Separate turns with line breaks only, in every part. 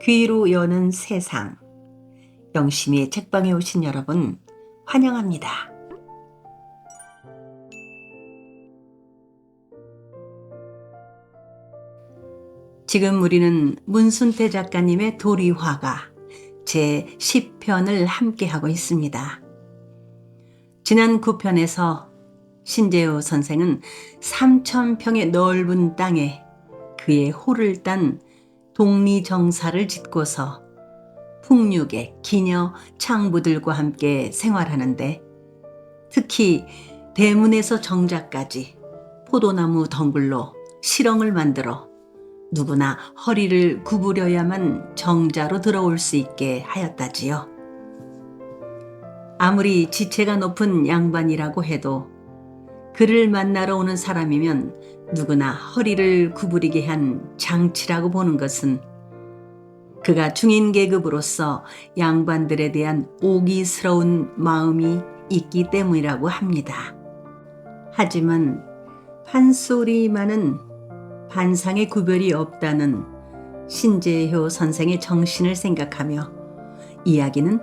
귀로 여는 세상. 영심이의 책방에 오신 여러분, 환영합니다. 지금 우리는 문순태 작가님의 도리화가 제 10편을 함께하고 있습니다. 지난 9편에서 신재호 선생은 3,000평의 넓은 땅에 그의 호를 딴 독리정사를 짓고서 풍류계, 기녀, 창부들과 함께 생활하는데 특히 대문에서 정자까지 포도나무 덩굴로 시렁을 만들어 누구나 허리를 구부려야만 정자로 들어올 수 있게 하였다지요. 아무리 지체가 높은 양반이라고 해도 그를 만나러 오는 사람이면 누구나 허리를 구부리게 한 장치라고 보는 것은 그가 중인 계급으로서 양반들에 대한 오기스러운 마음이 있기 때문이라고 합니다. 하지만 판소리만은 반상의 구별이 없다는 신재효 선생의 정신을 생각하며 이야기는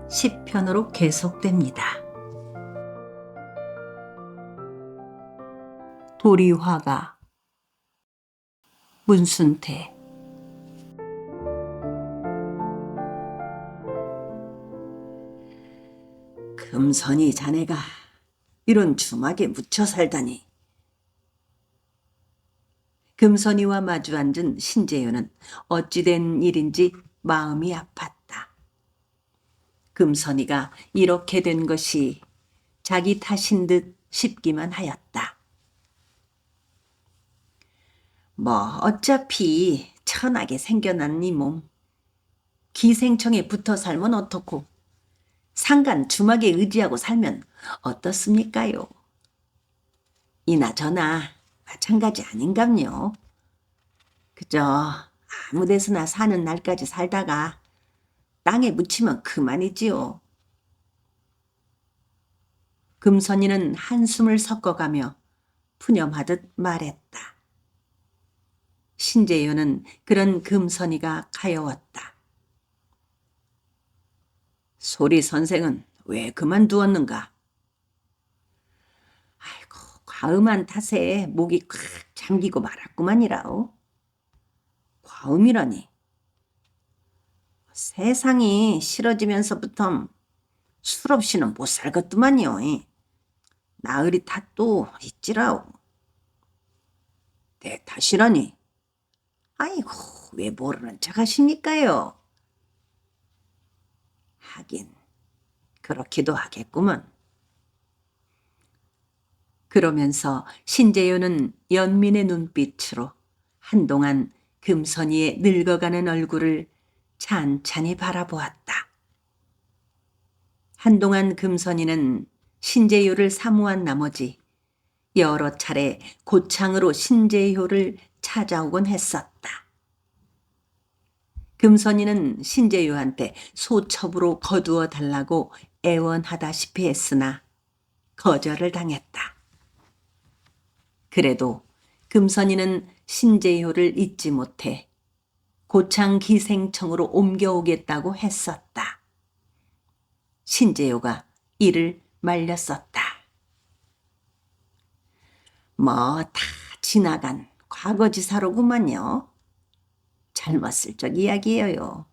10편으로 계속됩니다. 도리화가 문순태. 금선이 자네가 이런 주막에 묻혀 살다니. 금선이와 마주 앉은 신재효는 어찌된 일인지 마음이 아팠다. 금선이가 이렇게 된 것이 자기 탓인 듯 싶기만 하였다. 뭐 어차피 천하게 생겨난 이 몸, 기생청에 붙어 살면 어떻고 상간 주막에 의지하고 살면 어떻습니까요? 이나저나 마찬가지 아닌감요. 그저 아무 데서나 사는 날까지 살다가 땅에 묻히면 그만이지요. 금선이는 한숨을 섞어가며 푸념하듯 말했다. 신재효는 그런 금선이가 가여웠다. 소리 선생은 왜 그만두었는가? 아이고, 과음한 탓에 목이 꽉 잠기고 말았구만이라오. 과음이라니. 세상이 싫어지면서부터 술 없이는 못 살겠더만요. 나으리 탓도 있지라오. 내 탓이라니. 아이고, 왜 모르는 척 하십니까요? 하긴 그렇기도 하겠구먼. 그러면서 신재효는 연민의 눈빛으로 한동안 금선이의 늙어가는 얼굴을 찬찬히 바라보았다. 한동안 금선이는 신재효를 사모한 나머지 여러 차례 고창으로 신재효를 찾아오곤 했었다. 금선이는 신재효한테 소첩으로 거두어 달라고 애원하다시피 했으나 거절을 당했다. 그래도 금선이는 신재효를 잊지 못해 고창 기생청으로 옮겨오겠다고 했었다. 신재효가 이를 말렸었다. 뭐 다 지나간 과거지사로구만요. 젊었을 적 이야기예요.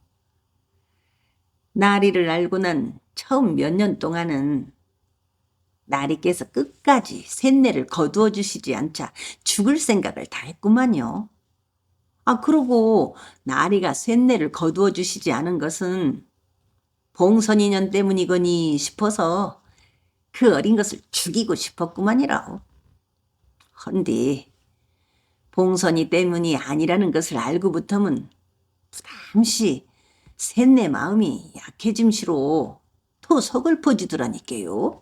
나리를 알고 난 처음 몇 년 동안은 나리께서 끝까지 쇳내를 거두어 주시지 않자 죽을 생각을 다 했구만요. 그러고 나리가 쇳내를 거두어 주시지 않은 것은 봉선인연 때문이거니 싶어서 그 어린 것을 죽이고 싶었구만이라오. 헌디 봉선이 때문이 아니라는 것을 알고부터는 부담시 쇳내 마음이 약해짐시로 더 서글퍼지더라니까요.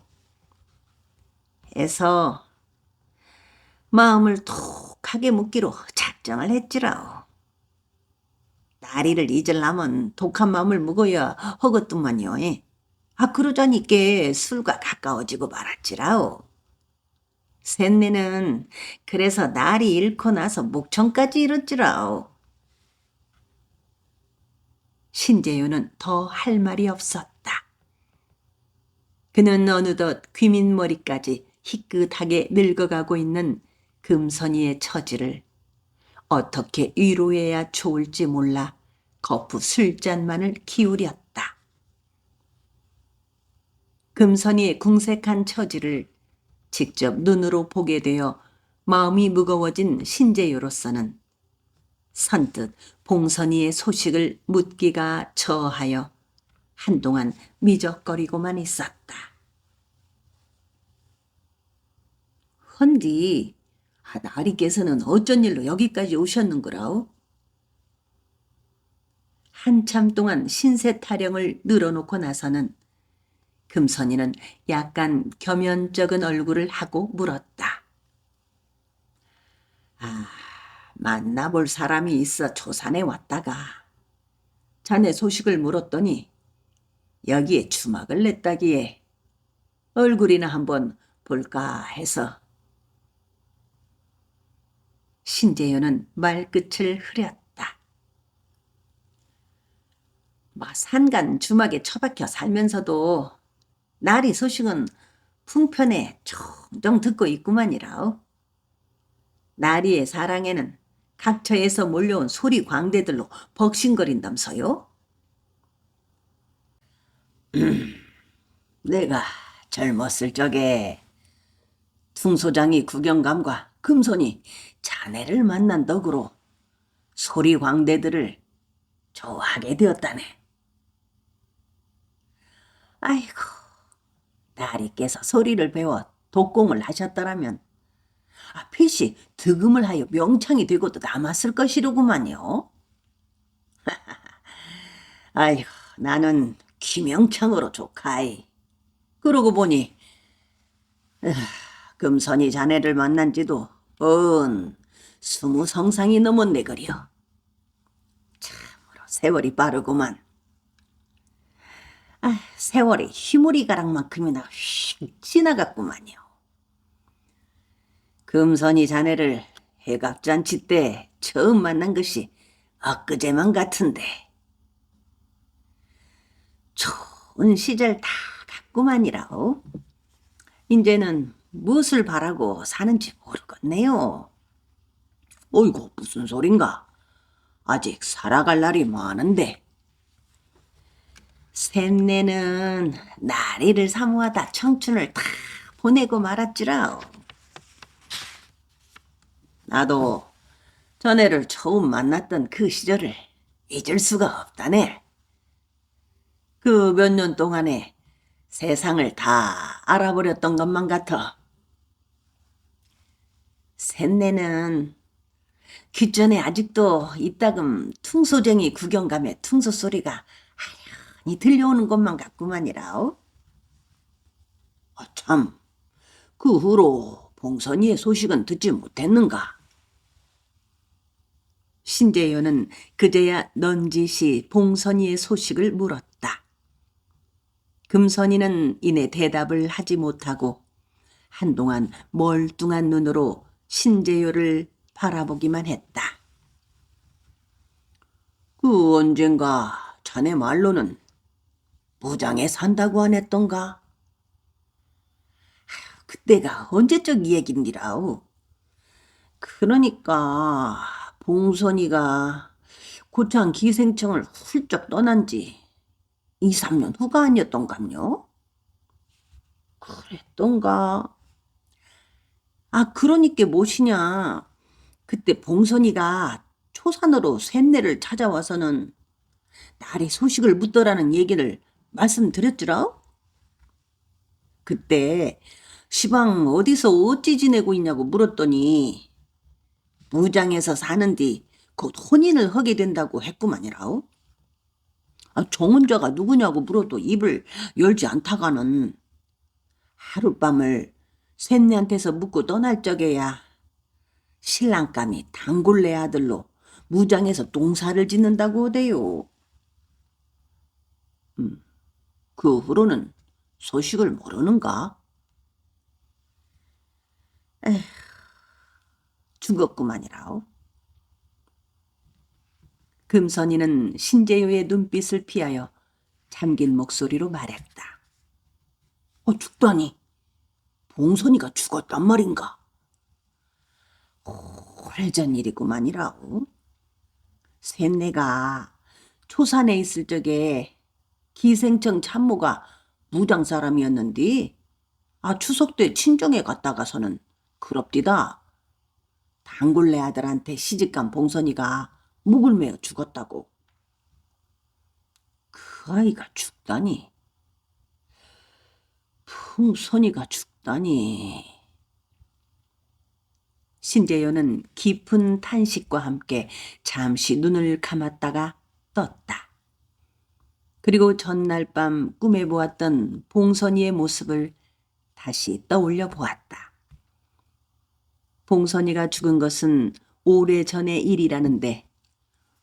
해서 마음을 톡하게 묻기로 작정을 했지라오. 나리를 잊으려면 독한 마음을 먹어야 허겄더만요. 그러자니까 술과 가까워지고 말았지라오. 쇳내는 그래서 나리 잃고 나서 목청까지 잃었지라오. 신재효는 더 할 말이 없었다. 그는 어느덧 귀민머리까지 희끗하게 늙어가고 있는 금선이의 처지를 어떻게 위로해야 좋을지 몰라 거푸 술잔만을 기울였다. 금선이의 궁색한 처지를 직접 눈으로 보게 되어 마음이 무거워진 신재효로서는 선뜻 봉선이의 소식을 묻기가 처하여 한동안 미적거리고만 있었다. 헌디, 나리께서는 어쩐 일로 여기까지 오셨는거라오? 한참 동안 신세 타령을 늘어놓고 나서는 금선이는 약간 겸연쩍은 얼굴을 하고 물었다. 만나볼 사람이 있어 조산에 왔다가 자네 소식을 물었더니 여기에 주막을 냈다기에 얼굴이나 한번 볼까 해서. 신재효는 말끝을 흐렸다. 산간 주막에 처박혀 살면서도 나리 소식은 풍편에 종종 듣고 있구만이라오. 나리의 사랑에는 각처에서 몰려온 소리 광대들로 벅신거린담서요. 내가 젊었을 적에 퉁소장이 구경감과 금손이 자네를 만난 덕으로 소리 광대들을 좋아하게 되었다네. 아이고, 나리께서 소리를 배워 독공을 하셨더라면 필시 득음을 하여 명창이 되고도 남았을 것이로구만요. 아이고, 나는 기명창으로 조카이. 그러고 보니 금선이 자네를 만난 지도 20성상이 넘었네 그려. 참으로 세월이 빠르구만. 세월이 휘무리 가락만큼이나 휙 지나갔구만요. 금선이 자네를 해갑잔치 때 처음 만난 것이 엊그제만 같은데 좋은 시절 다 갔구만이라오. 이제는 무엇을 바라고 사는지 모르겠네요. 어이구, 무슨 소린가. 아직 살아갈 날이 많은데. 샘내는 나리를 사모하다 청춘을 다 보내고 말았지라. 나도 자네를 처음 만났던 그 시절을 잊을 수가 없다네. 그 몇 년 동안에 세상을 다 알아버렸던 것만 같아. 샘내는 귓전에 아직도 이따금 퉁소쟁이 구경감에 퉁소 소리가 아련히 들려오는 것만 같구만이라오. 참, 그 후로 봉선이의 소식은 듣지 못했는가? 신재효는 그제야 넌지시 봉선이의 소식을 물었다. 금선이는 이내 대답을 하지 못하고 한동안 멀뚱한 눈으로 신재효를 바라보기만 했다. 그 언젠가 자네 말로는 무장에 산다고 안 했던가? 그때가 언제적 이야기니라오. 그러니까 봉선이가 고창 기생청을 훌쩍 떠난 지 2, 3년 후가 아니었던감요? 그랬던가? 그러니까 무엇이냐. 그때 봉선이가 초산으로 샘내를 찾아와서는 나리 소식을 묻더라는 얘기를 말씀드렸지라. 그때 시방 어디서 어찌 지내고 있냐고 물었더니 무장에서 사는 뒤 곧 혼인을 하게 된다고 했구만이라오. 정혼자가 누구냐고 물어도 입을 열지 않다가는 하룻밤을 샘내한테서 묵고 떠날 적에야 신랑감이 단골네 아들로 무장에서 농사를 짓는다고 하대요. 그 후로는 소식을 모르는가? 에휴, 죽었구만이라오. 금선이는 신재요의 눈빛을 피하여 잠긴 목소리로 말했다. 죽다니. 봉선이가 죽었단 말인가? 오래전 일이구만이라고. 셋내가 초산에 있을 적에 기생청 참모가 무당 사람이었는데 추석 때 친정에 갔다가서는 그럽디다. 단골네 아들한테 시집간 봉선이가 목을 메어 죽었다고. 그 아이가 죽다니. 봉선이가 죽다니. 신재효는 깊은 탄식과 함께 잠시 눈을 감았다가 떴다. 그리고 전날 밤 꿈에 보았던 봉선이의 모습을 다시 떠올려 보았다. 봉선이가 죽은 것은 오래전의 일이라는데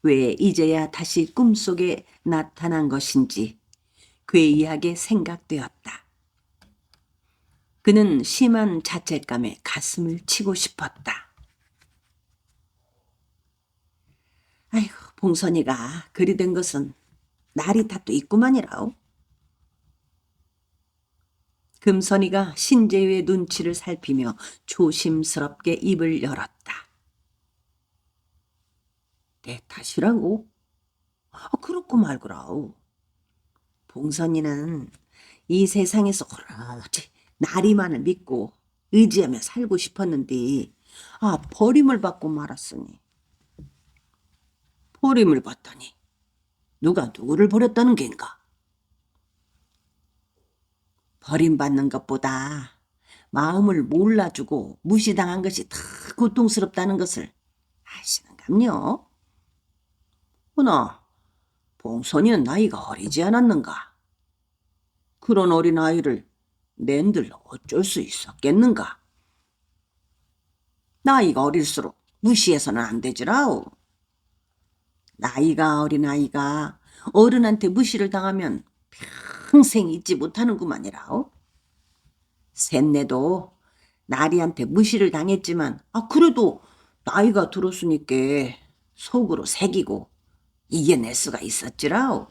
왜 이제야 다시 꿈속에 나타난 것인지 괴이하게 생각되었다. 그는 심한 자책감에 가슴을 치고 싶었다. 아이고, 봉선이가 그리 된 것은 날이 다 또 있구만이라오. 금선이가 신재유의 눈치를 살피며 조심스럽게 입을 열었다. 내 탓이라고? 그렇고 말거라오. 봉선이는 이 세상에서 오로지 나리만을 믿고 의지하며 살고 싶었는데 버림을 받고 말았으니. 버림을 받다니 누가 누구를 버렸다는 겐가? 버림받는 것보다 마음을 몰라주고 무시당한 것이 더 고통스럽다는 것을 아시는감요? 허나 봉선이는 나이가 어리지 않았는가? 그런 어린 아이를 낸들 어쩔 수 있었겠는가? 나이가 어릴수록 무시해서는 안 되지라오. 나이가 어린 아이가 어른한테 무시를 당하면 평생 잊지 못하는구만이라오. 셋내도 나리한테 무시를 당했지만 그래도 나이가 들었으니까 속으로 새기고 이겨낼 수가 있었지라오.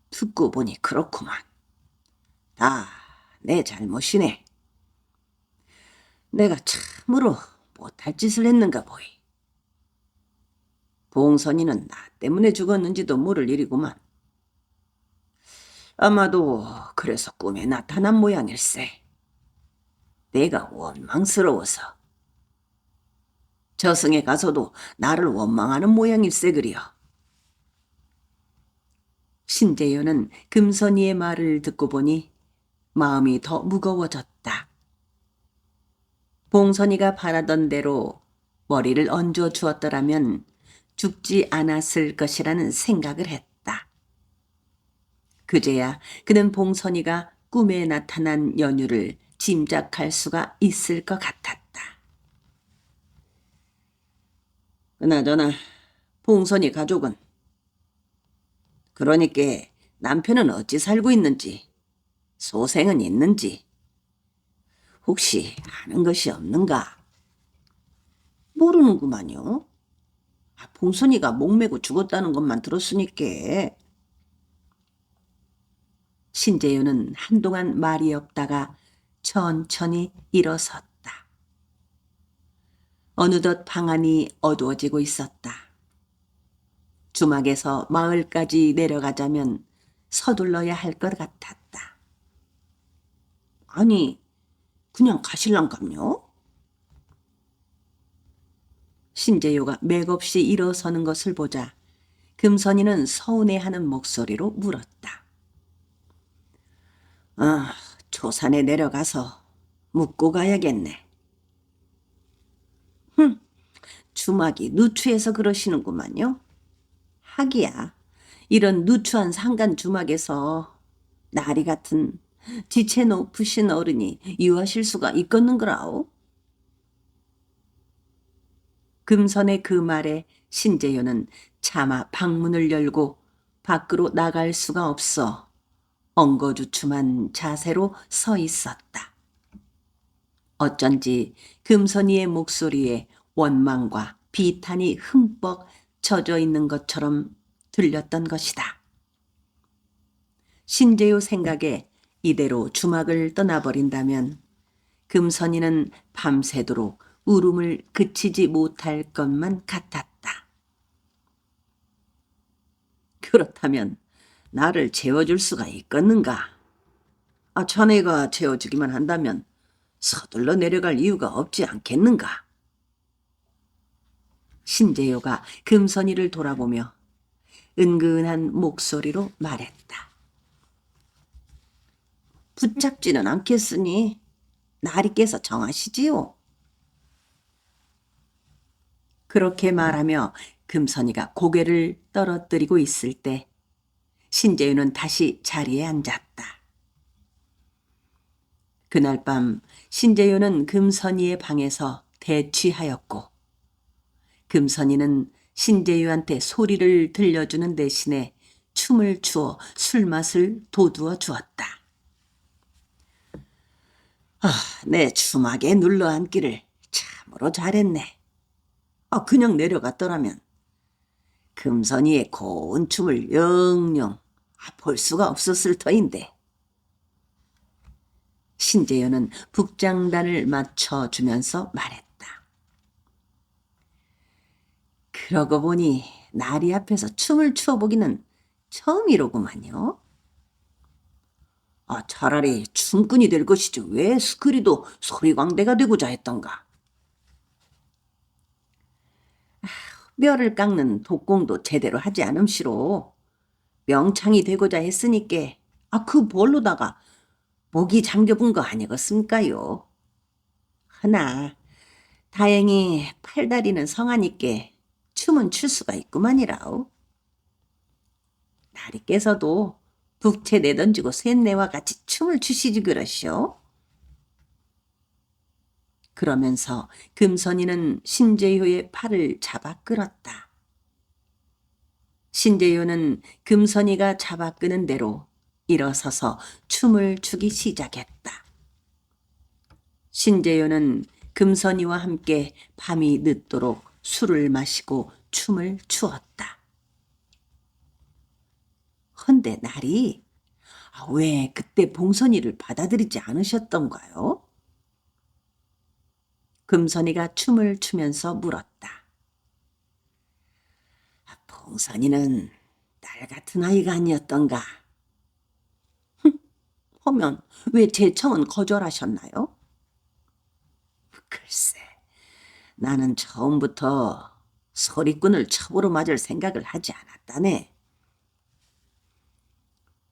듣고 보니 그렇구만. 다 내 잘못이네. 내가 참으로 못할 짓을 했는가 보이. 봉선이는 나 때문에 죽었는지도 모를 일이구만. 아마도 그래서 꿈에 나타난 모양일세. 내가 원망스러워서. 저승에 가서도 나를 원망하는 모양일세 그려. 신재효는 금선이의 말을 듣고 보니 마음이 더 무거워졌다. 봉선이가 바라던 대로 머리를 얹어 주었더라면 죽지 않았을 것이라는 생각을 했다. 그제야 그는 봉선이가 꿈에 나타난 연유를 짐작할 수가 있을 것 같았다. 그나저나 봉선이 가족은? 그러니까 남편은 어찌 살고 있는지, 소생은 있는지 혹시 아는 것이 없는가? 모르는구만요. 봉선이가 목매고 죽었다는 것만 들었으니까. 신재유는 한동안 말이 없다가 천천히 일어섰다. 어느덧 방안이 어두워지고 있었다. 주막에서 마을까지 내려가자면 서둘러야 할 것 같았다. 아니, 그냥 가실랑감요? 신재유가 맥없이 일어서는 것을 보자 금선이는 서운해하는 목소리로 물었다. 초산에 내려가서 묵고 가야겠네. 주막이 누추해서 그러시는구만요. 하기야 이런 누추한 상간 주막에서 나리 같은 지체 높으신 어른이 유하실 수가 있겠는 거라오. 금선의 그 말에 신재효는 차마 방문을 열고 밖으로 나갈 수가 없어 엉거주춤한 자세로 서 있었다. 어쩐지 금선이의 목소리에 원망과 비탄이 흠뻑 젖어 있는 것처럼 들렸던 것이다. 신재유 생각에 이대로 주막을 떠나버린다면 금선이는 밤새도록 울음을 그치지 못할 것만 같았다. 그렇다면 나를 재워줄 수가 있겠는가? 자네가 재워주기만 한다면 서둘러 내려갈 이유가 없지 않겠는가? 신재효가 금선이를 돌아보며 은근한 목소리로 말했다. 붙잡지는 않겠으니 나리께서 정하시지요. 그렇게 말하며 금선이가 고개를 떨어뜨리고 있을 때 신재유는 다시 자리에 앉았다. 그날 밤 신재유는 금선이의 방에서 대취하였고 금선이는 신재유한테 소리를 들려주는 대신에 춤을 추어 술맛을 돋우어 주었다. 내 주막에 눌러앉기를 참으로 잘했네. 그냥 내려갔더라면 금선이의 고운 춤을 영영 볼 수가 없었을 터인데. 신재현은 북장단을 맞춰주면서 말했다. 그러고 보니 나리 앞에서 춤을 추어보기는 처음이로구만요. 차라리 춤꾼이 될 것이지 왜 그리도 소리광대가 되고자 했던가. 뼈를 깎는 독공도 제대로 하지 않음시로 명창이 되고자 했으니까 그 볼로다가 목이 잠겨본 거 아니겠습니까요? 하나 다행히 팔다리는 성하니까 춤은 출 수가 있구만이라오. 나리께서도 북채 내던지고 쇳내와 같이 춤을 추시지 그러시오. 그러면서 금선이는 신재효의 팔을 잡아 끌었다. 신재효는 금선이가 잡아 끄는 대로 일어서서 춤을 추기 시작했다. 신재효는 금선이와 함께 밤이 늦도록 술을 마시고 춤을 추었다. 헌데 나리, 왜 그때 봉선이를 받아들이지 않으셨던가요? 금선이가 춤을 추면서 물었다. 봉선이는 딸 같은 아이가 아니었던가? 하면 왜 제 청은 거절하셨나요? 글쎄, 나는 처음부터 소리꾼을 첩으로 맞을 생각을 하지 않았다네.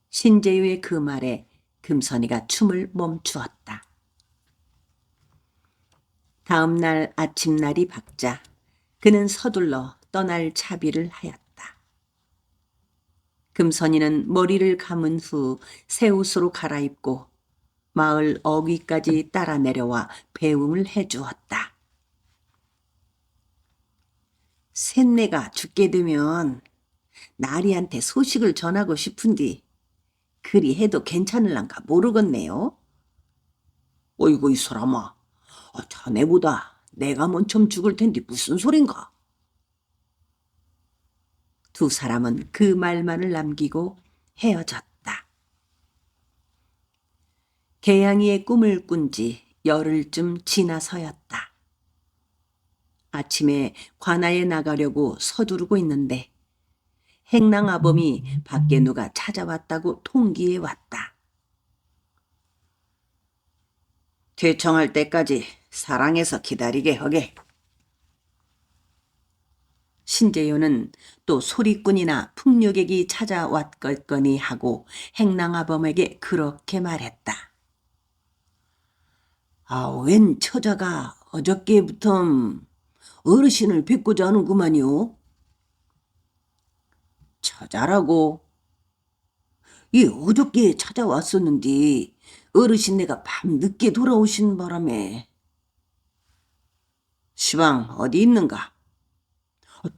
신재유의 그 말에 금선이가 춤을 멈추었다. 다음 날 아침날이 밝자 그는 서둘러 떠날 차비를 하였다. 금선이는 머리를 감은 후 새 옷으로 갈아입고 마을 어귀까지 따라 내려와 배웅을 해주었다. 쇳내가 죽게 되면 나리한테 소식을 전하고 싶은디 그리 해도 괜찮을란가 모르겠네요. 어이구 이 사람아, 자네보다 내가 먼저 죽을 텐데 무슨 소린가? 두 사람은 그 말만을 남기고 헤어졌다. 개양이의 꿈을 꾼 지 열흘쯤 지나서였다. 아침에 관아에 나가려고 서두르고 있는데 행랑아범이 밖에 누가 찾아왔다고 통기해 왔다. 퇴청할 때까지 사랑해서 기다리게 하게. 신재효는 또 소리꾼이나 풍류객이 찾아왔겠거니 하고 행랑아범에게 그렇게 말했다. 웬 처자가 어저께부터 어르신을 뵙고자 하는구만요. 처자라고? 어저께 찾아왔었는데 어르신네가 밤늦게 돌아오신 바람에. 시방 어디 있는가?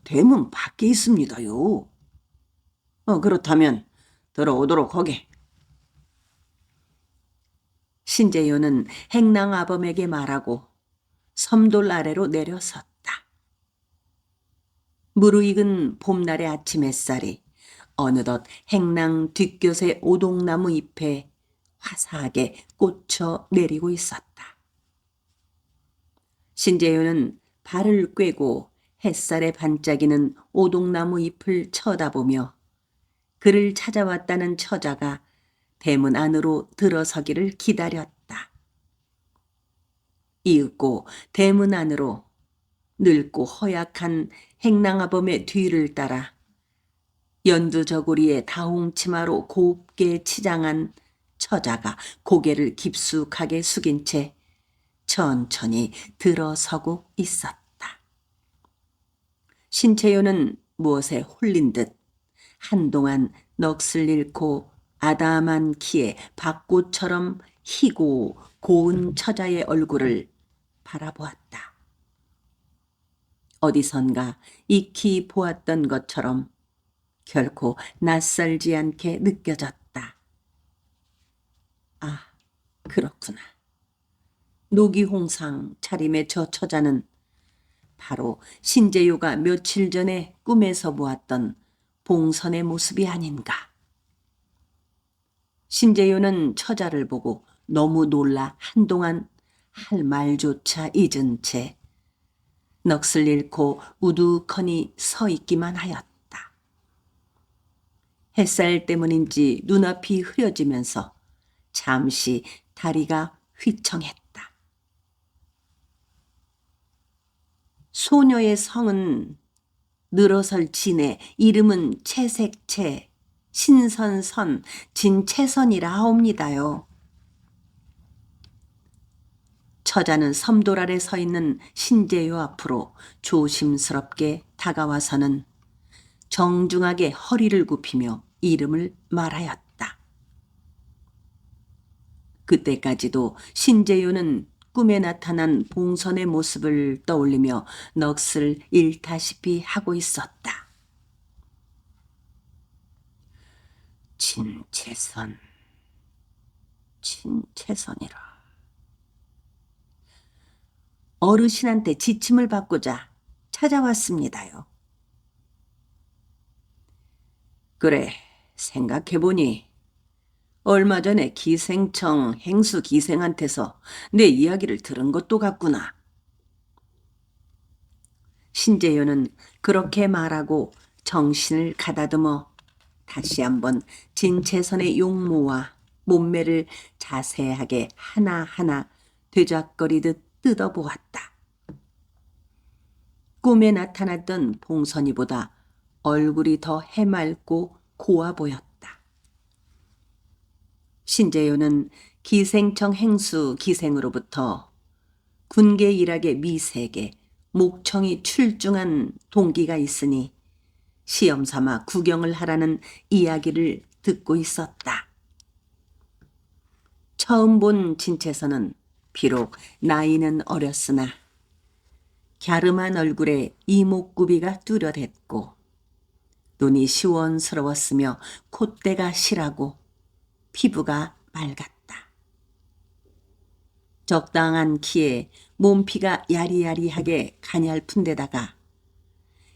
대문 밖에 있습니다요. 그렇다면 들어오도록 하게. 신재효는 행랑아범에게 말하고 섬돌 아래로 내려섰다. 무르익은 봄날의 아침 햇살이 어느덧 행랑 뒷곁의 오동나무 잎에 화사하게 꽂혀 내리고 있었다. 신재윤은 발을 꿰고 햇살에 반짝이는 오동나무 잎을 쳐다보며 그를 찾아왔다는 처자가 대문 안으로 들어서기를 기다렸다. 이윽고 대문 안으로 늙고 허약한 행랑아범의 뒤를 따라 연두저고리에 다홍치마로 곱게 치장한 처자가 고개를 깊숙하게 숙인 채 천천히 들어서고 있었다. 신채연은 무엇에 홀린 듯 한동안 넋을 잃고 아담한 키에 벚꽃처럼 희고 고운 처자의 얼굴을 바라보았다. 어디선가 익히 보았던 것처럼 결코 낯설지 않게 느껴졌다. 아, 그렇구나. 노기홍상 차림의 저 처자는 바로 신재요가 며칠 전에 꿈에서 보았던 봉선의 모습이 아닌가. 신재요는 처자를 보고 너무 놀라 한동안 할 말조차 잊은 채 넋을 잃고 우두커니 서 있기만 하였다. 햇살 때문인지 눈앞이 흐려지면서 잠시 다리가 휘청했다. 소녀의 성은 늘어설 진에 이름은 채색채, 신선선, 진채선이라 하옵니다요. 처자는 섬돌 아래 서 있는 신재요 앞으로 조심스럽게 다가와서는 정중하게 허리를 굽히며 이름을 말하였다. 그때까지도 신재요는 꿈에 나타난 봉선의 모습을 떠올리며 넋을 잃다시피 하고 있었다. 진채선, 진채선이라. 어르신한테 지침을 받고자 찾아왔습니다요. 그래, 생각해보니 얼마 전에 기생청 행수 기생한테서 내 이야기를 들은 것도 같구나. 신재현은 그렇게 말하고 정신을 가다듬어 다시 한번 진채선의 용모와 몸매를 자세하게 하나하나 되작거리듯 뜯어보았다. 꿈에 나타났던 봉선이보다 얼굴이 더 해맑고 고와 보였다. 신재효는 기생청 행수 기생으로부터 군계 일학의 미세계, 목청이 출중한 동기가 있으니 시험 삼아 구경을 하라는 이야기를 듣고 있었다. 처음 본 진채선은 비록 나이는 어렸으나 갸름한 얼굴에 이목구비가 뚜렷했고 눈이 시원스러웠으며 콧대가 실하고 피부가 맑았다. 적당한 키에 몸피가 야리야리하게 가냘픈 데다가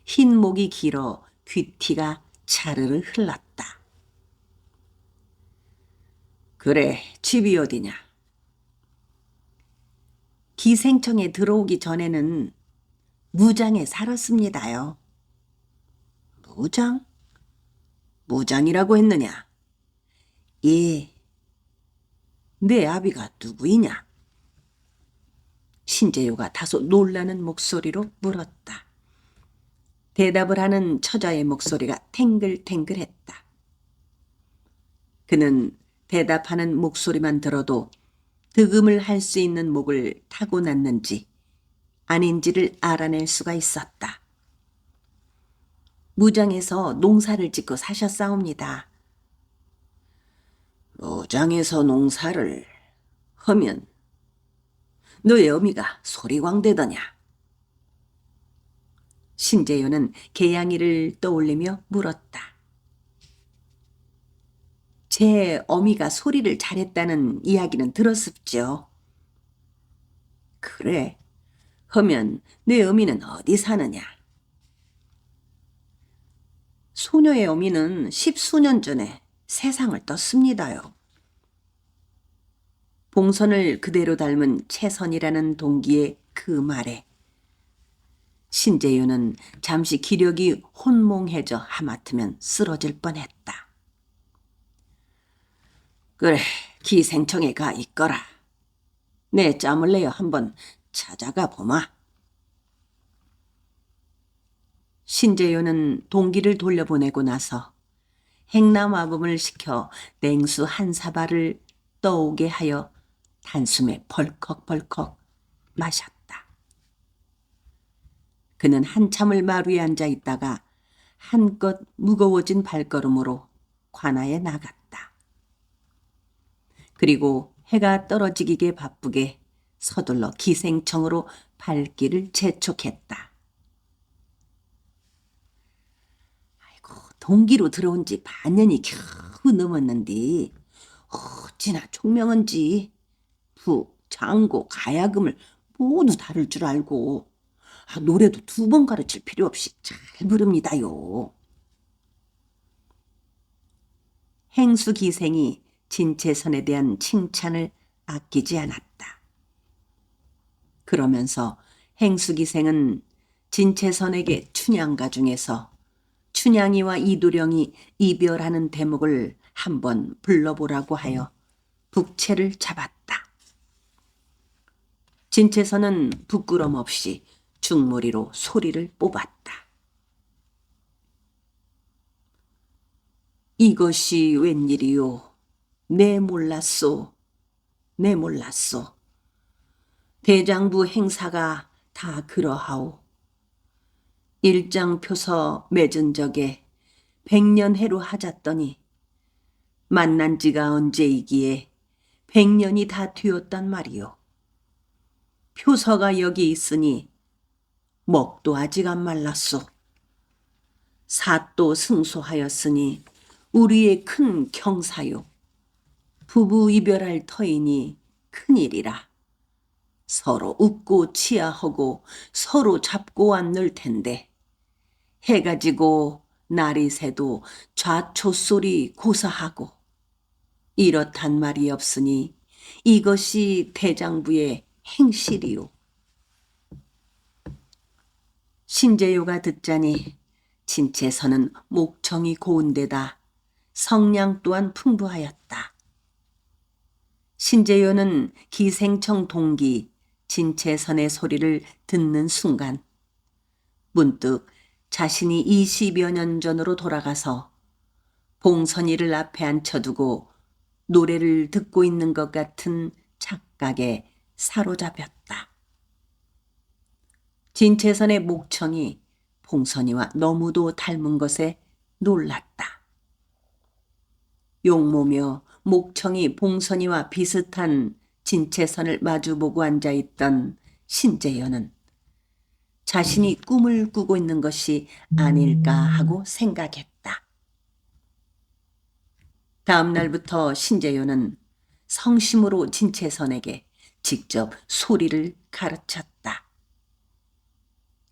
흰 목이 길어 귀티가 차르르 흘렀다. 그래, 집이 어디냐? 기생청에 들어오기 전에는 무장에 살았습니다요. 무장? 무장이라고 했느냐? 예. 내 아비가 누구이냐? 신재효가 다소 놀라는 목소리로 물었다. 대답을 하는 처자의 목소리가 탱글탱글했다. 그는 대답하는 목소리만 들어도 득음을 할 수 있는 목을 타고났는지 아닌지를 알아낼 수가 있었다. 무장에서 농사를 짓고 사셨사옵니다. 무장에서 농사를 하면 너의 어미가 소리광대더냐? 신재효는 계양이를 떠올리며 물었다. 제 어미가 소리를 잘했다는 이야기는 들었습죠. 그래, 하면 내 어미는 어디 사느냐? 소녀의 어미는 10수년 전에 세상을 떴습니다요. 봉선을 그대로 닮은 채선이라는 동기의 그 말에 신재유는 잠시 기력이 혼몽해져 하마터면 쓰러질 뻔했다. 그래, 기생청에 가 있거라. 내 짬을 내어 한번 찾아가 보마. 신재유는 동기를 돌려보내고 나서 행남화범을 시켜 냉수 한 사발을 떠오게 하여 단숨에 벌컥벌컥 마셨다. 그는 한참을 마루에 앉아 있다가 한껏 무거워진 발걸음으로 관아에 나갔다. 그리고 해가 떨어지기에 바쁘게 서둘러 기생청으로 발길을 재촉했다. 아이고, 동기로 들어온 지 반년이 겨우 넘었는데 어찌나 총명한지 부, 장고, 가야금을 모두 다룰 줄 알고 노래도 2번 가르칠 필요 없이 잘 부릅니다요. 행수기생이 진채선에 대한 칭찬을 아끼지 않았다. 그러면서 행수기생은 진채선에게 춘향가 중에서 춘향이와 이도령이 이별하는 대목을 한번 불러보라고 하여 북채를 잡았다. 진채선은 부끄럼 없이 중머리로 소리를 뽑았다. 이것이 웬일이요? 내 몰랐소. 내 몰랐소. 대장부 행사가 다 그러하오. 일장표서 맺은 적에 100년 해로 하잤더니 만난 지가 언제이기에 100년이 다 되었단 말이오. 표서가 여기 있으니 먹도 아직 안 말랐소. 사또 승소하였으니 우리의 큰 경사요. 부부 이별할 터이니 큰일이라. 서로 웃고 치아하고 서로 잡고 앉을 텐데 해가 지고 날이 새도 좌초소리 고사하고 이렇단 말이 없으니 이것이 대장부의 행실이요. 신재요가 듣자니 진채선은 목청이 고운데다 성량 또한 풍부하였다. 신재요는 기생청 동기 진채선의 소리를 듣는 순간 문득 자신이 20여 년 전으로 돌아가서 봉선이를 앞에 앉혀두고 노래를 듣고 있는 것 같은 착각에 사로잡혔다. 진채선의 목청이 봉선이와 너무도 닮은 것에 놀랐다. 용모며 목청이 봉선이와 비슷한 진채선을 마주보고 앉아있던 신재현은 자신이 꿈을 꾸고 있는 것이 아닐까 하고 생각했다. 다음 날부터 신재현은 성심으로 진채선에게 직접 소리를 가르쳤다.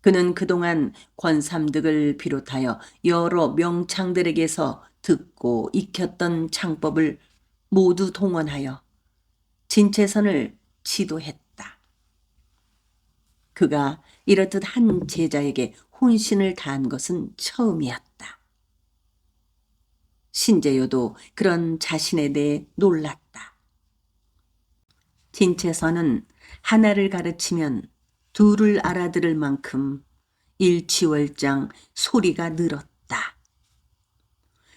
그는 그동안 권삼득을 비롯하여 여러 명창들에게서 듣고 익혔던 창법을 모두 동원하여 진채선을 지도했다. 그가 이렇듯 한 제자에게 혼신을 다한 것은 처음이었다. 신재요도 그런 자신에 대해 놀랐다. 진채선은 하나를 가르치면 둘을 알아들을 만큼 일취월장 소리가 늘었다.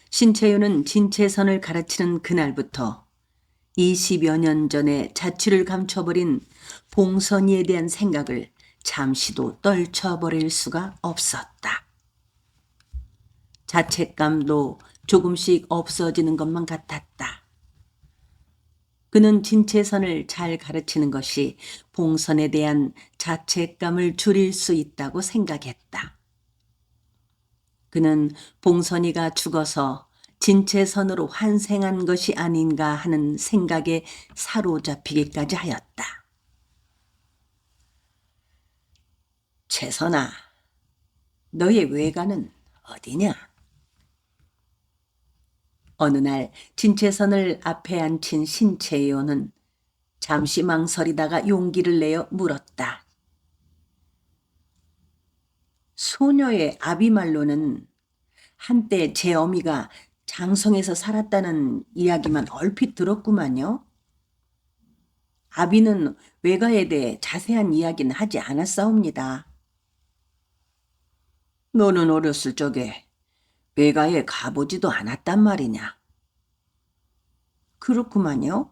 신채요는 진채선을 가르치는 그날부터 20여 년 전에 자취를 감춰버린 봉선이에 대한 생각을 잠시도 떨쳐버릴 수가 없었다. 자책감도 조금씩 없어지는 것만 같았다. 그는 진채선을 잘 가르치는 것이 봉선에 대한 자책감을 줄일 수 있다고 생각했다. 그는 봉선이가 죽어서 진채선으로 환생한 것이 아닌가 하는 생각에 사로잡히기까지 하였다. 채선아, 너의 외가는 어디냐? 어느 날 진채선을 앞에 앉힌 신채요는 잠시 망설이다가 용기를 내어 물었다. 소녀의 아비말로는 한때 제 어미가 장성에서 살았다는 이야기만 얼핏 들었구만요. 아비는 외가에 대해 자세한 이야기는 하지 않았사옵니다. 너는 어렸을 적에 외가에 가보지도 않았단 말이냐? 그렇구만요.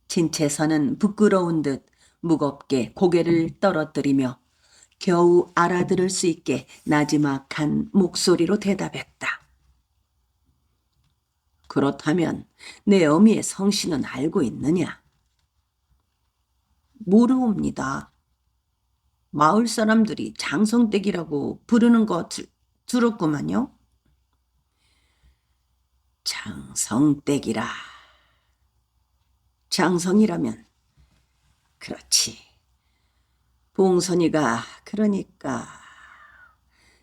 진채선은 부끄러운 듯 무겁게 고개를 떨어뜨리며 겨우 알아들을 수 있게 나지막한 목소리로 대답했다. 그렇다면 내 어미의 성씨는 알고 있느냐? 모르옵니다. 마을 사람들이 장성댁이라고 부르는 거 들었구만요. 장성댁이라. 장성이라면 그렇지. 봉선이가 그러니까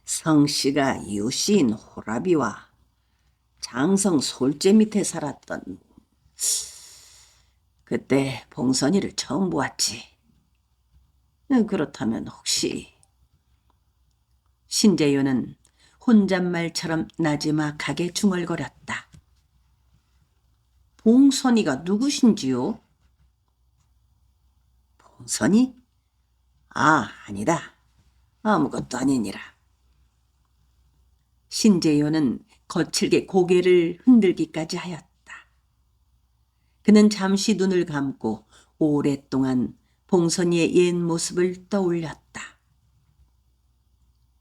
성씨가 유씨인 호라비와 장성 솔제 밑에 살았던 그때 봉선이를 처음 보았지. 그렇다면 혹시 신재윤은 혼잣말처럼 나지막하게 중얼거렸다. 봉선이가 누구신지요? 봉선이? 아니다. 아무것도 아니니라. 신재윤은 거칠게 고개를 흔들기까지 하였다. 그는 잠시 눈을 감고 오랫동안 봉선이의 옛 모습을 떠올렸다.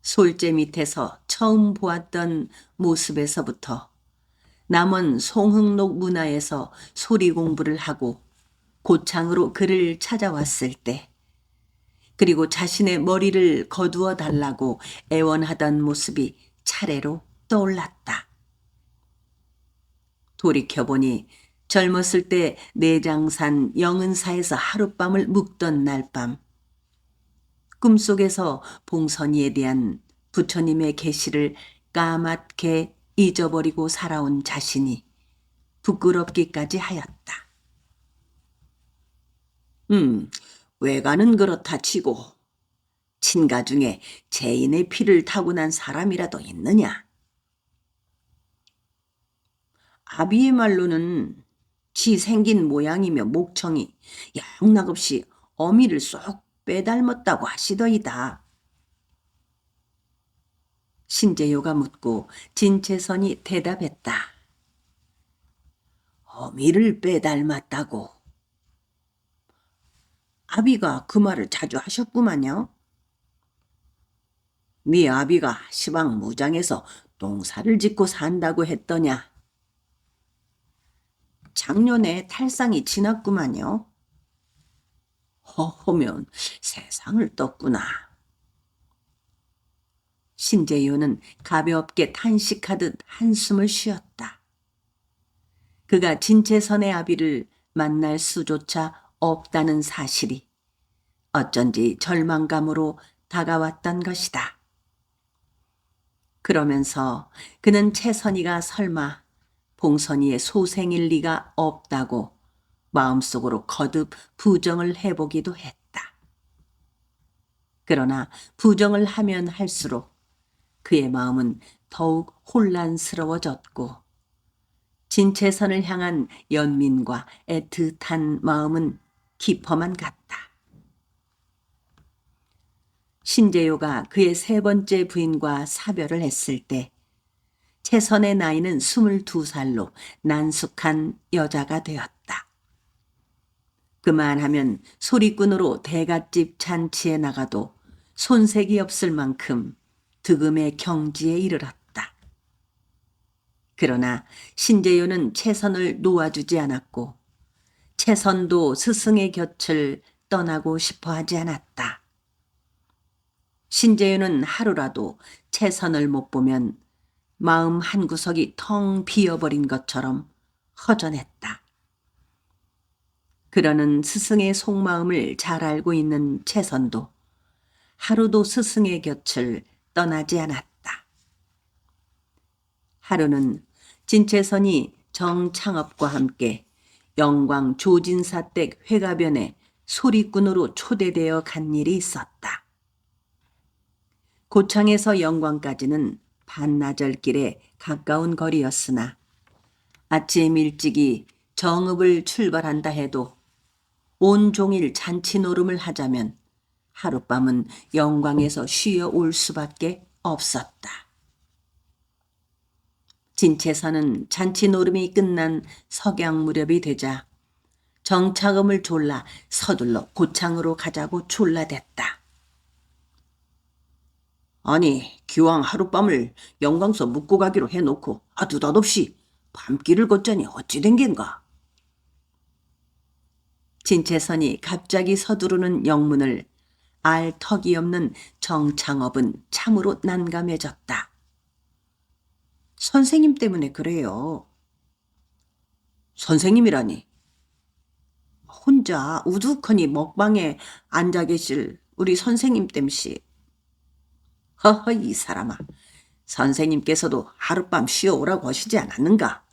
솔제 밑에서 처음 보았던 모습에서부터 남원 송흥록 문화에서 소리 공부를 하고 고창으로 그를 찾아왔을 때, 그리고 자신의 머리를 거두어 달라고 애원하던 모습이 차례로 떠올랐다. 돌이켜보니 젊었을 때 내장산 영은사에서 하룻밤을 묵던 날밤, 꿈속에서 봉선이에 대한 부처님의 계시를 까맣게 잊어버리고 살아온 자신이 부끄럽기까지 하였다. 외가는 그렇다 치고 친가 중에 제인의 피를 타고난 사람이라도 있느냐? 아비의 말로는 지 생긴 모양이며 목청이 영락없이 어미를 쏙 빼닮았다고 하시더이다. 신재요가 묻고 진채선이 대답했다. 어미를 빼닮았다고. 아비가 그 말을 자주 하셨구만요. 네 아비가 시방 무장에서 농사를 짓고 산다고 했더냐. 작년에 탈상이 지났구만요. 허허면 세상을 떴구나. 신재효는 가볍게 탄식하듯 한숨을 쉬었다. 그가 진채선의 아비를 만날 수조차 없다는 사실이 어쩐지 절망감으로 다가왔던 것이다. 그러면서 그는 채선이가 설마 봉선이의 소생일 리가 없다고 마음속으로 거듭 부정을 해보기도 했다. 그러나 부정을 하면 할수록 그의 마음은 더욱 혼란스러워졌고 진채선을 향한 연민과 애틋한 마음은 깊어만 갔다. 신재요가 그의 세 번째 부인과 사별을 했을 때 채선의 나이는 22살로 난숙한 여자가 되었다. 그만하면 소리꾼으로 대갓집 잔치에 나가도 손색이 없을 만큼 득음의 경지에 이르렀다. 그러나 신재요는 채선을 놓아주지 않았고 채선도 스승의 곁을 떠나고 싶어 하지 않았다. 신재유는 하루라도 채선을 못 보면 마음 한구석이 텅 비어버린 것처럼 허전했다. 그러는 스승의 속마음을 잘 알고 있는 채선도 하루도 스승의 곁을 떠나지 않았다. 하루는 진채선이 정창업과 함께 영광 조진사댁 회가변에 소리꾼으로 초대되어 간 일이 있었다. 고창에서 영광까지는 반나절길에 가까운 거리였으나 아침 일찍이 정읍을 출발한다 해도 온종일 잔치 노름을 하자면 하룻밤은 영광에서 쉬어 올 수밖에 없었다. 진채선은 잔치 노름이 끝난 석양 무렵이 되자 정차금을 졸라 서둘러 고창으로 가자고 졸라댔다. 아니, 기왕 하룻밤을 영광서 묵고 가기로 해놓고 느닷없이 밤길을 걷자니 어찌 된 겐가? 진채선이 갑자기 서두르는 영문을 알 턱이 없는 정창업은 참으로 난감해졌다. 선생님 때문에 그래요. 선생님이라니. 혼자 우두커니 먹방에 앉아 계실 우리 선생님 땜시. 허허, 이 사람아. 선생님께서도 하룻밤 쉬어오라고 하시지 않았는가?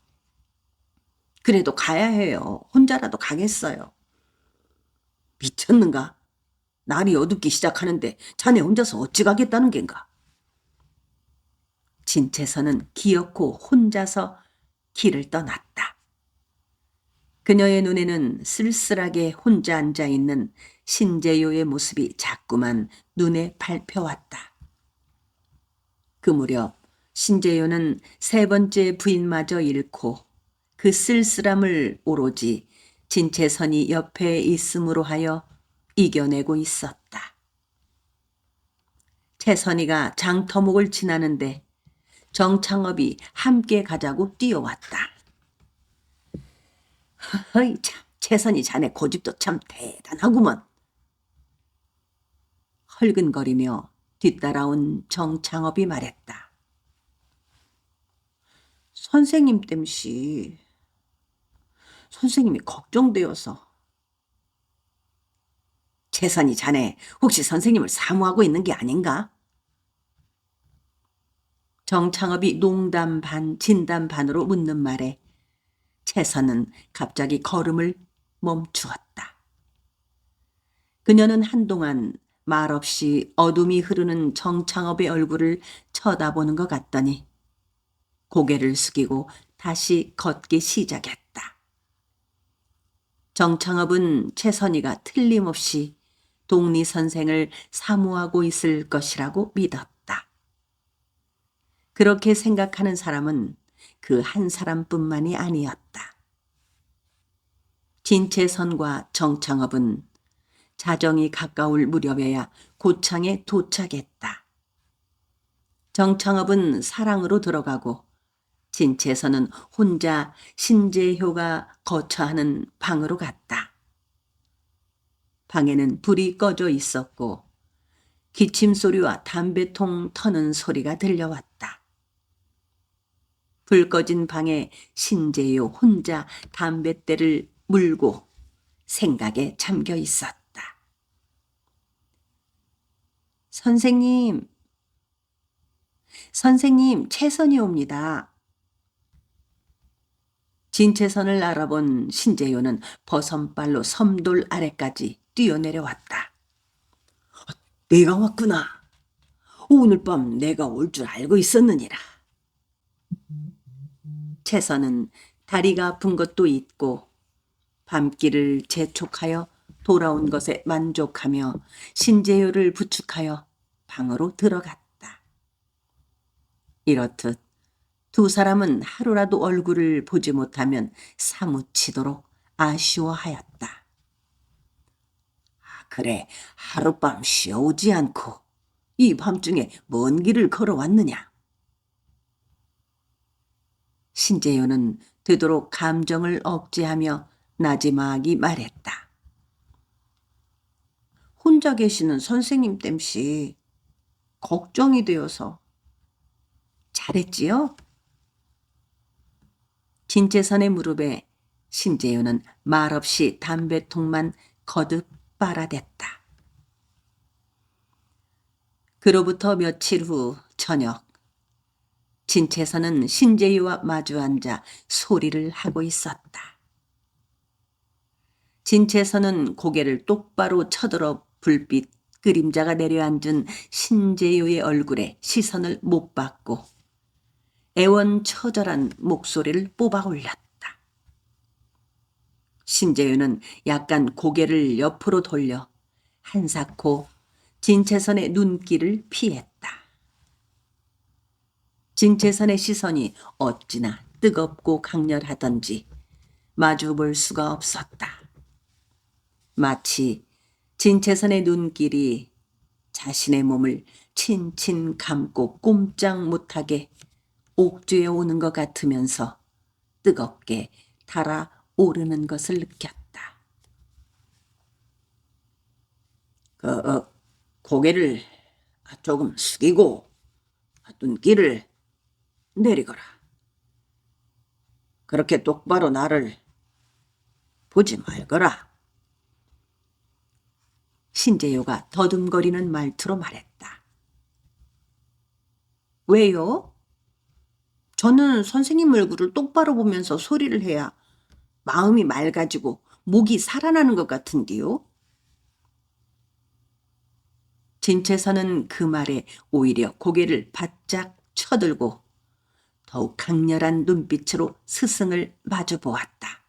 그래도 가야 해요. 혼자라도 가겠어요. 미쳤는가? 날이 어둡기 시작하는데 자네 혼자서 어찌 가겠다는 겐가? 진채선은 기어코 혼자서 길을 떠났다. 그녀의 눈에는 쓸쓸하게 혼자 앉아있는 신재요의 모습이 자꾸만 눈에 밟혀왔다. 그 무렵 신재요는 세 번째 부인마저 잃고 그 쓸쓸함을 오로지 진채선이 옆에 있음으로 하여 이겨내고 있었다. 채선이가 장터목을 지나는데 정창업이 함께 가자고 뛰어왔다. 허이 참, 채선이 자네 고집도 참 대단하구먼. 헐근거리며 뒤따라온 정창업이 말했다. 선생님 땜시 선생님이 걱정되어서. 채선이 자네 혹시 선생님을 사모하고 있는 게 아닌가? 정창업이 농담 반 진담 반으로 묻는 말에 채선은 갑자기 걸음을 멈추었다. 그녀는 한동안 말없이 어둠이 흐르는 정창업의 얼굴을 쳐다보는 것 같더니 고개를 숙이고 다시 걷기 시작했다. 정창업은 채선이가 틀림없이 동리 선생을 사모하고 있을 것이라고 믿었다. 그렇게 생각하는 사람은 그 한 사람뿐만이 아니었다. 진채선과 정창업은 자정이 가까울 무렵에야 고창에 도착했다. 정창업은 사랑으로 들어가고 진채선은 혼자 신재효가 거처하는 방으로 갔다. 방에는 불이 꺼져 있었고 기침 소리와 담배통 터는 소리가 들려왔다. 불 꺼진 방에 신재효 혼자 담뱃대를 물고 생각에 잠겨 있었다. 선생님, 채선이 옵니다. 진채선을 알아본 신재효는 버선발로 섬돌 아래까지 뛰어내려왔다. 내가 왔구나. 오늘 밤 내가 올 줄 알고 있었느니라. 채선은 다리가 아픈 것도 있고 밤길을 재촉하여 돌아온 것에 만족하며 신재효를 부축하여 방으로 들어갔다. 이렇듯 두 사람은 하루라도 얼굴을 보지 못하면 사무치도록 아쉬워하였다. 그래, 하룻밤 쉬어오지 않고 이 밤중에 먼 길을 걸어왔느냐? 신재효는 되도록 감정을 억제하며 나지막이 말했다. 혼자 계시는 선생님 땜시 걱정이 되어서. 잘했지요? 진채선의 무릎에 신재효는 말없이 담배통만 거듭 빨아댔다. 그로부터 며칠 후 저녁, 진채선은 신재유와 마주 앉아 소리를 하고 있었다. 진채선은 고개를 똑바로 쳐들어 불빛 그림자가 내려앉은 신재유의 얼굴에 시선을 못 받고 애원처절한 목소리를 뽑아 올렸다. 신재유는 약간 고개를 옆으로 돌려 한사코 진채선의 눈길을 피했다. 진채선의 시선이 어찌나 뜨겁고 강렬하던지 마주 볼 수가 없었다. 마치 진채선의 눈길이 자신의 몸을 친친 감고 꼼짝 못하게 옥죄어 오는 것 같으면서 뜨겁게 달아오르는 것을 느꼈다. 고개를 조금 숙이고 눈길을 내리거라. 그렇게 똑바로 나를 보지 말거라. 신재유가 더듬거리는 말투로 말했다. 왜요? 저는 선생님 얼굴을 똑바로 보면서 소리를 해야 마음이 맑아지고 목이 살아나는 것 같은데요. 진채선은 그 말에 오히려 고개를 바짝 쳐들고 더욱 강렬한 눈빛으로 스승을 마주 보았다.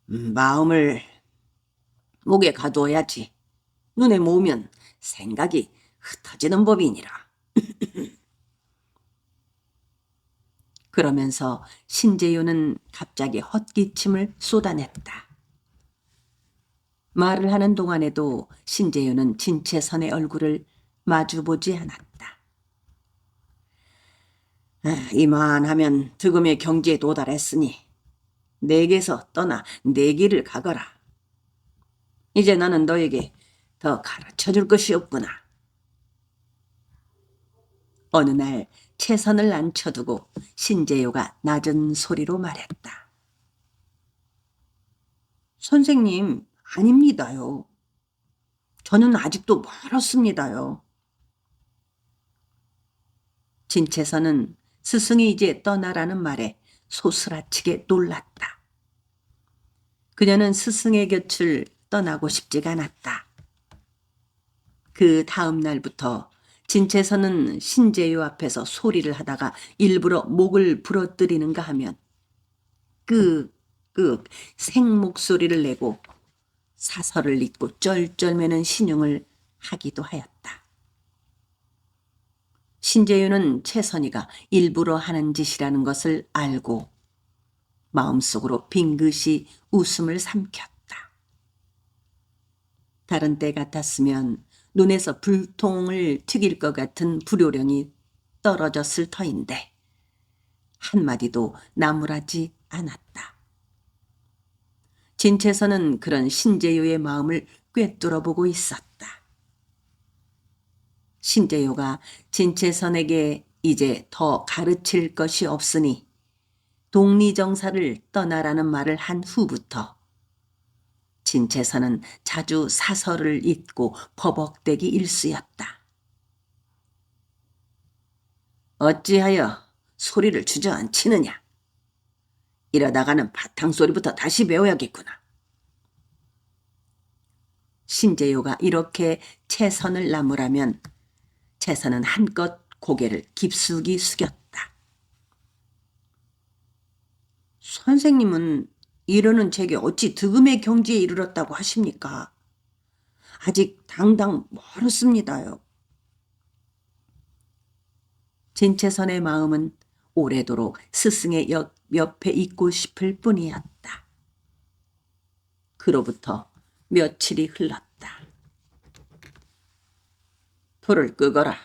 마음을 목에 가두어야지. 눈에 모으면 생각이 흩어지는 법이니라. 그러면서 신재유는 갑자기 헛기침을 쏟아냈다. 말을 하는 동안에도 신재유는 진채선의 얼굴을 마주보지 않았다. 이만하면 득음의 경지에 도달했으니 내게서 떠나 내 길을 가거라. 이제 나는 너에게 더 가르쳐줄 것이 없구나. 어느 날 채선을 앉혀두고 신재유가 낮은 소리로 말했다. 선생님, 아닙니다요. 저는 아직도 멀었습니다요. 진채선은 스승이 이제 떠나라는 말에 소스라치게 놀랐다. 그녀는 스승의 곁을 떠나고 싶지가 않았다. 그 다음 날부터 진채선은 신재유 앞에서 소리를 하다가 일부러 목을 부러뜨리는가 하면 생목소리를 내고 사설을 잇고 쩔쩔매는 신용을 하기도 하였다. 신재유는 채선이가 일부러 하는 짓이라는 것을 알고 마음속으로 빙긋이 웃음을 삼켰다. 다른 때 같았으면 눈에서 불통을 튀길 것 같은 불효령이 떨어졌을 터인데 한마디도 나무라지 않았다. 진채선은 그런 신재유의 마음을 꿰뚫어 보고 있었다. 신재유가 진채선에게 이제 더 가르칠 것이 없으니 독리정사를 떠나라는 말을 한 후부터 진채선은 자주 사설을 잇고 버벅대기 일쑤였다. 어찌하여 소리를 주저앉히느냐. 이러다가는 바탕소리부터 다시 배워야겠구나. 신재유가 이렇게 채선을 나무라면 채선은 한껏 고개를 깊숙이 숙였다. 선생님은 이러는 제게 어찌 득음의 경지에 이르렀다고 하십니까? 아직 당당 멀었습니다요. 진채선의 마음은 오래도록 스승의 옆에 있고 싶을 뿐이었다. 그로부터 며칠이 흘렀다. 불을 끄거라.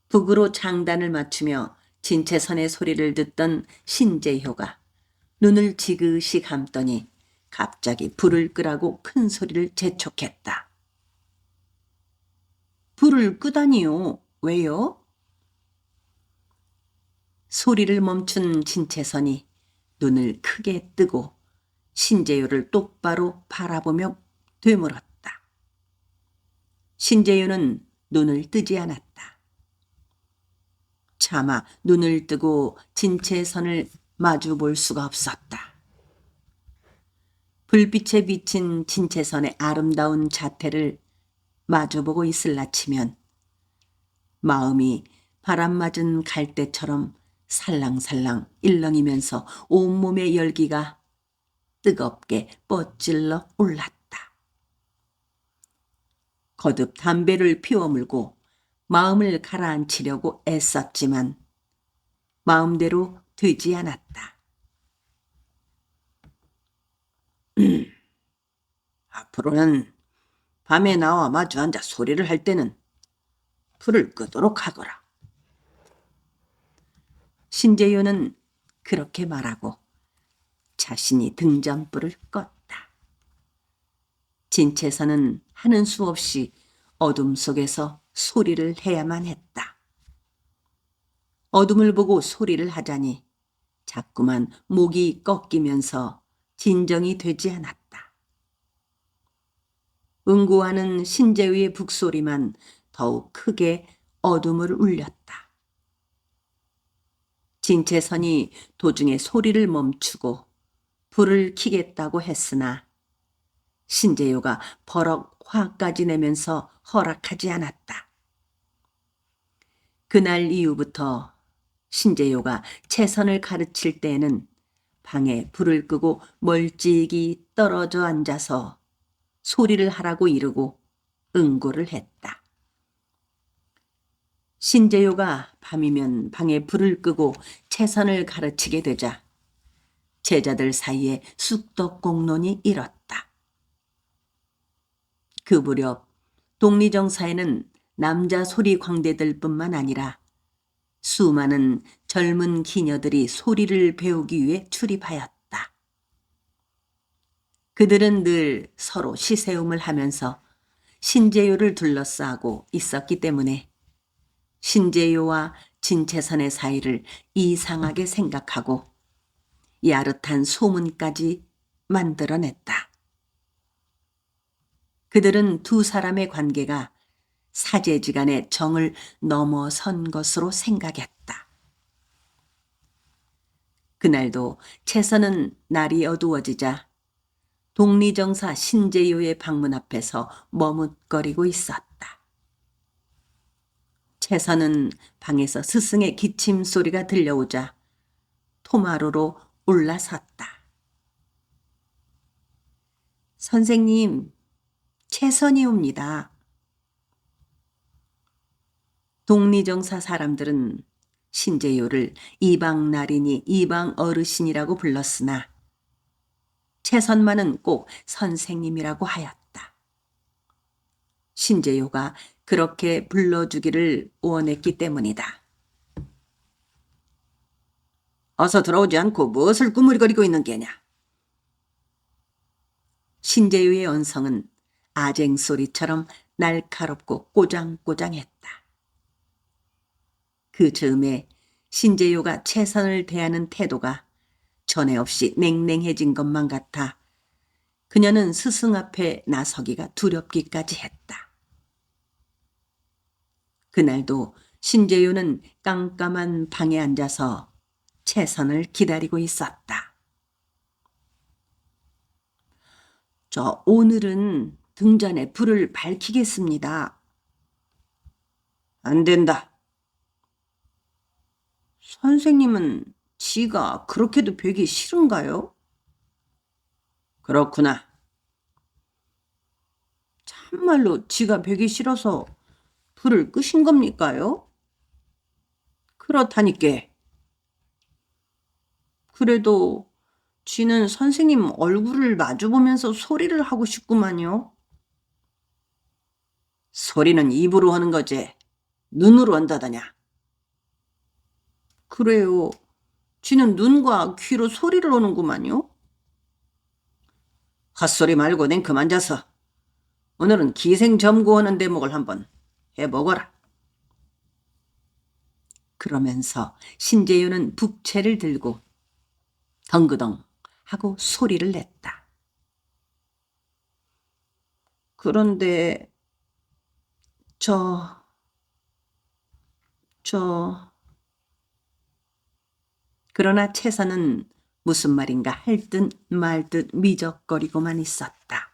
북으로 장단을 맞추며 진채선의 소리를 듣던 신재효가 눈을 지그시 감더니 갑자기 불을 끄라고 큰 소리를 재촉했다. 불을 끄다니요? 왜요? 소리를 멈춘 진채선이 눈을 크게 뜨고 신재유를 똑바로 바라보며 되물었다. 신재유는 눈을 뜨지 않았다. 차마 눈을 뜨고 진채선을 마주 볼 수가 없었다. 불빛에 비친 진채선의 아름다운 자태를 마주보고 있을라 치면 마음이 바람맞은 갈대처럼 살랑살랑 일렁이면서 온몸의 열기가 뜨겁게 뻗질러 올랐다. 거듭 담배를 피워물고 마음을 가라앉히려고 애썼지만 마음대로 되지 않았다. 앞으로는 밤에 나와 마주 앉아 소리를 할 때는 불을 끄도록 하거라. 신재효는 그렇게 말하고 자신이 등잔불을 껐다. 진채선은 하는 수 없이 어둠 속에서 소리를 해야만 했다. 어둠을 보고 소리를 하자니 자꾸만 목이 꺾이면서 진정이 되지 않았다. 응고하는 신재유의 북소리만 더욱 크게 어둠을 울렸다. 진채선이 도중에 소리를 멈추고 불을 켜겠다고 했으나 신재유가 버럭 화까지 내면서 허락하지 않았다. 그날 이후부터 신재유가 채선을 가르칠 때에는 방에 불을 끄고 멀찍이 떨어져 앉아서 소리를 하라고 이르고 응고를 했다. 신재유가 밤이면 방에 불을 끄고 채선을 가르치게 되자 제자들 사이에 쑥덕공론이 일었다. 그 무렵 독리정사에는 남자 소리 광대들뿐만 아니라 수많은 젊은 기녀들이 소리를 배우기 위해 출입하였다. 그들은 늘 서로 시세움을 하면서 신재유를 둘러싸고 있었기 때문에 신재유와 진채선의 사이를 이상하게 생각하고 야릇한 소문까지 만들어냈다. 그들은 두 사람의 관계가 사제지간의 정을 넘어선 것으로 생각했다. 그날도 채선은 날이 어두워지자 독리정사 신재유의 방문 앞에서 머뭇거리고 있었다. 채선은 방에서 스승의 기침 소리가 들려오자 토마루로 올라섰다. 선생님, 채선이옵니다. 독리정사 사람들은 신재유를 이방날이니 이방 어르신이라고 불렀으나 채선만은 꼭 선생님이라고 하였다. 신재유가 그렇게 불러주기를 원했기 때문이다. 어서 들어오지 않고 무엇을 꾸물거리고 있는 게냐? 신재유의 언성은 아쟁소리처럼 날카롭고 꼬장꼬장했다. 그 즈음에 신재유가 채선을 대하는 태도가 전에 없이 냉랭해진 것만 같아 그녀는 스승 앞에 나서기가 두렵기까지 했다. 그날도 신재유는 깜깜한 방에 앉아서 채선을 기다리고 있었다. 오늘은 등잔에 불을 밝히겠습니다. 안 된다. 선생님은 지가 그렇게도 뵈기 싫은가요? 그렇구나. 참말로 지가 뵈기 싫어서 불을 끄신 겁니까요? 그렇다니까. 그래도 쥐는 선생님 얼굴을 마주보면서 소리를 하고 싶구만요. 소리는 입으로 하는 거지 눈으로 한다더냐. 그래요. 쥐는 눈과 귀로 소리를 하는구만요. 헛소리 말고 낸 그만 자서 오늘은 기생점구하는 대목을 한번 해보거라. 그러면서 신재유는 북채를 들고 덩그덩 하고 소리를 냈다. 그런데 그러나 채선은 무슨 말인가 할 듯 말 듯 미적거리고만 있었다.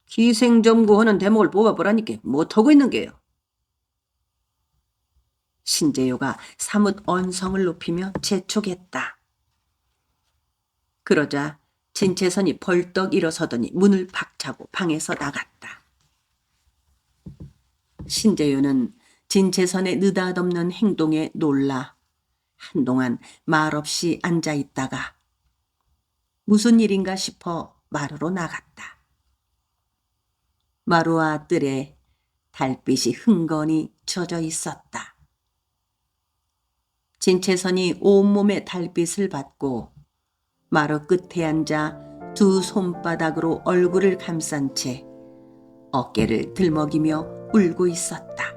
기생점구하는 대목을 뽑아보라니까 못하고 있는 게요. 신재효가 사뭇 언성을 높이며 재촉했다. 그러자 진채선이 벌떡 일어서더니 문을 박차고 방에서 나갔다. 신재효는 진채선의 느닷없는 행동에 놀라 한동안 말없이 앉아 있다가 무슨 일인가 싶어 마루로 나갔다. 마루와 뜰에 달빛이 흥건히 젖어 있었다. 진채선이 온몸에 달빛을 받고 마루 끝에 앉아 두 손바닥으로 얼굴을 감싼 채 어깨를 들먹이며 울고 있었다.